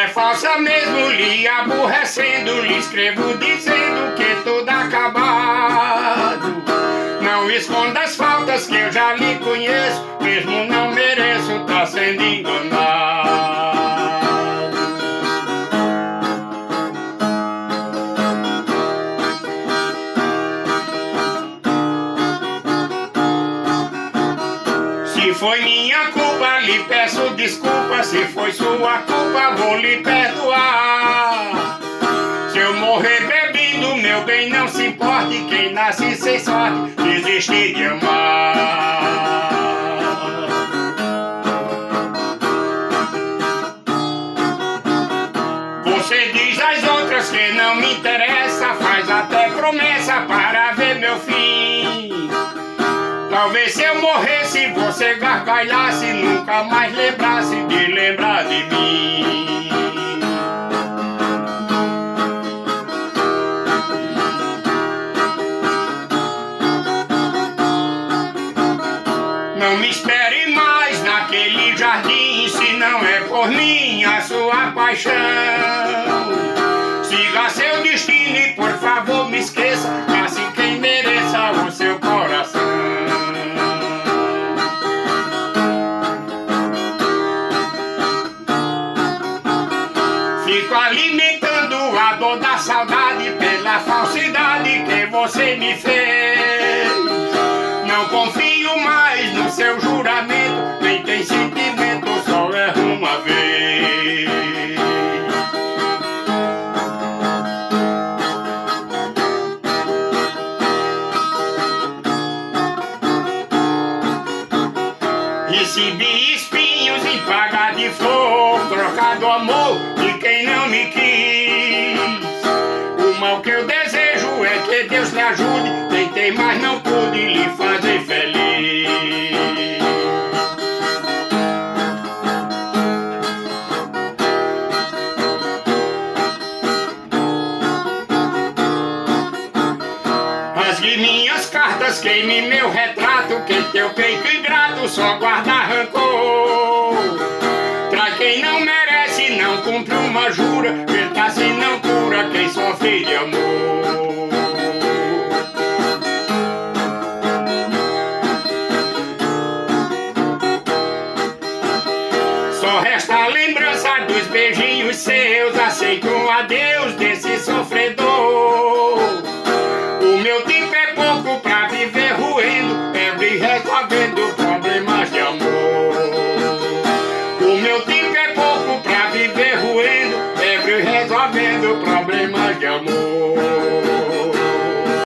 é falsa mesmo, lhe aborrecendo, lhe escrevo dizendo que tudo acabado. Não esconda as faltas que eu já lhe conheço, mesmo não mereço, tá sendo enganado. Se foi minha culpa, lhe peço desculpa. Se foi sua culpa, vou lhe perdoar. Se eu morrer bebendo, meu bem, não se importe. Quem nasce sem sorte, desiste de amar. Você diz às outras que não me interessa, faz até promessa para ver meu fim. Talvez se eu morresse, você gargalhasse, nunca mais lembrasse de lembrar de mim. Não me espere mais naquele jardim, se não é por mim a sua paixão. Siga seu destino e por favor me esqueça, assim quem mereça o seu coração. Fico alimentando a dor da saudade pela falsidade que você me fez. Não confio mais no seu juramento, quem tem sentimento só erra uma vez. Recebi espinhos em paga de flor, trocado amor de quem não me quis. O mal que eu desejo é que Deus lhe ajude, tentei mas não pude lhe fazer feliz. Rasgue minhas cartas, queime meu retrato, quem teu peito ingrato só guarda rancor. Trai quem não merece, não cumpre uma jura, grita se não cura quem sofre de amor. Só resta a lembrança dos beijinhos seus, aceito um adeus desse sofredor. O meu tempo é pouco pra viver ruendo, pego e resolvendo problemas de amor. O meu tempo é pouco pra viver ruendo, pego e resolvendo problemas de amor.